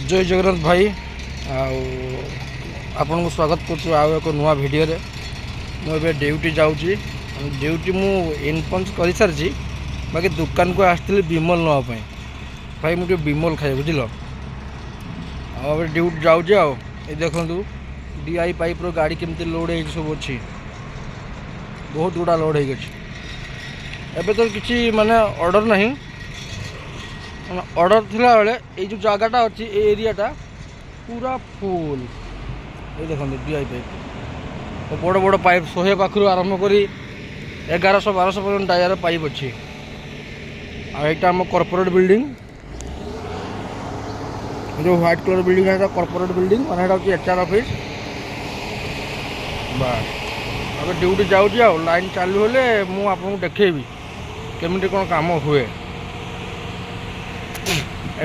जय जगन्नाथ भाई आपन को स्वागत कर एक नुआ भिडियो मुझे ड्यूटी जाऊँगी ड्यूटी मु इनपंच कर सारी बाकी दुकान को आसती विमल नापी भाई मुझे विमल खाए बुझल ड्यूटी जाऊँगी ये देखूँ डीआई पाइप रो गाड़ी केमती लोड हो सब अच्छी बहुत गुड़ा लोड हो एबे तो किसी माने ऑर्डर नहीं ऑर्डर थिला बेले ये जो जगहटा अच्छी एरियाटा पूरा फुल ये देखो डीआई पाइप तो बड़ बड़ पाइप 100 पाखु आरंभ कर 1100-1200 पर्यटन टायर पाइप अच्छी आईटा आम कॉर्पोरेट बिल्डिंग जो व्हाइट कलर बिल्डिंग है कॉर्पोरेट बिल्डिंग मैंने एचआर ऑफिस बस अब ड्यूटी जाऊँगी लाइन चालू हेले मुझे देखेबी केमिटी कौन काम हुए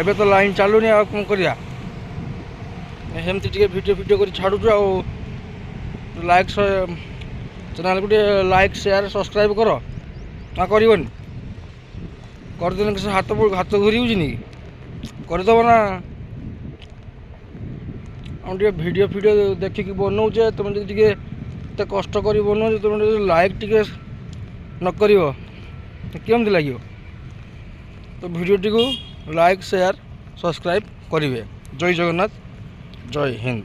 एबे तो लाइन चालू नहीं आ कौन करिया हेमती टिके वीडियो कर छाड़ू लाइक चैनल को लाइक शेयर सब्सक्राइब कर ना करबनी करदेन किसी हाथ घूरी करदेव ना हम वीडियो देखिक बनाऊे तुम जो एत कष्ट कर बनाऊे तुम लाइक टिके न कमती लगे तो video T like share subscribe करेंगे। जय जगन्नाथ जय हिंद।